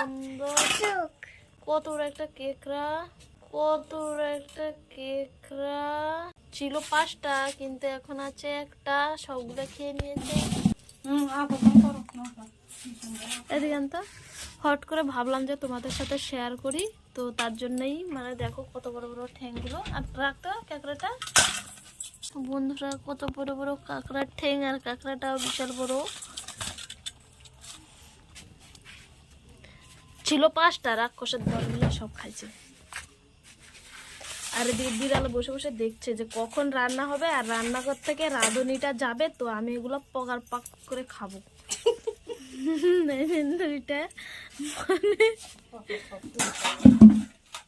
সুন্দর, কত বড় একটা কেকড়া, কত বড় একটা কেকড়া। ছিল 5টা কিন্তু এখন আছে একটা, সবগুলো খেয়ে নিয়েছে। এদিকে তো হট করে ভাবলাম যে তোমাদের সাথে শেয়ার করি, তো তার জন্যই মানে দেখো কত বড় বড় ঠ্যাংগুলো। আর রাখতো কাঁকড়াটা বন্ধুরা, কত বড় বড় কাঁকড়ার ঠ্যাং, আর কাঁকড়াটাও বিশাল বড় ছিল। 5টা রাক্ষসের দল মিলে সব খাইছে। আর এদিকে বিড়াল বসে বসে দেখছে যে কখন রান্না হবে, আর রান্নাঘর থেকে রাঁধুনিটা যাবে, তো আমি এগুলো পকার পাক করে খাবো।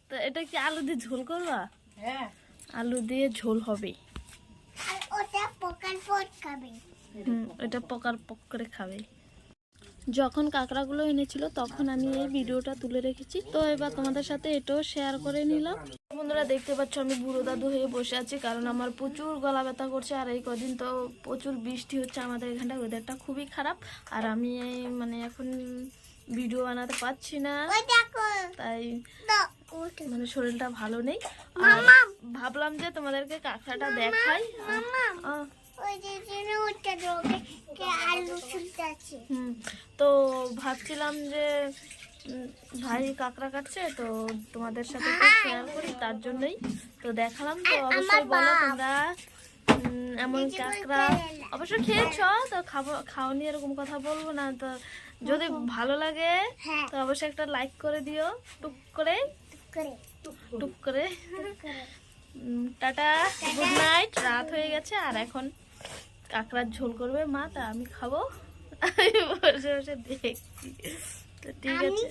তো এটা কি আলু দিয়ে ঝোল করবা? হ্যাঁ, আলু দিয়ে ঝোল হবে। ওটা পকার পর খাবে। এটা পকার পক করে খাবে। যখন কাঁকড়াগুলো এনেছিল তখন আমি এই ভিডিওটা তুলে রেখেছি, তো এবার তোমাদের সাথে এটাও শেয়ার করে নিলাম। বন্ধুরা দেখতে পাচ্ছ আমি বুড়ো দাদু হয়ে বসে আছি, কারণ আমার প্রচুর গলা ব্যথা করছে। আর এই কদিন তো প্রচুর বৃষ্টি হচ্ছে আমাদের এখানটা, ওয়েদারটা খুবই খারাপ। আর আমি মানে এখন ভিডিও বানাতে পারছি না, তাই মানে শরীরটা ভালো নেই। আর ভাবলাম যে তোমাদেরকে কাঁকড়াটা দেখাই। তো ভাবছিলাম যে ভাই কাঁকড়া কাটছে, তো তোমাদের সাথে শেয়ার করি, তার জন্যই তো দেখালাম। তো অবশ্যই বলো তোমরা এমন কাঁকড়া অবশ্যই খেয়েছ, তো খাওনি এরকম কথা বলবো না। তো যদি ভালো লাগে তো অবশ্যই একটা লাইক করে দিও, টুক করে টুক করে। টাটা, গুড নাইট, রাত হয়ে গেছে। আর এখন কাঁকড়ার ঝোল করবে মা, তা আমি খাবো। আমি বসে বসে দেখছি। তো ঠিক আছে।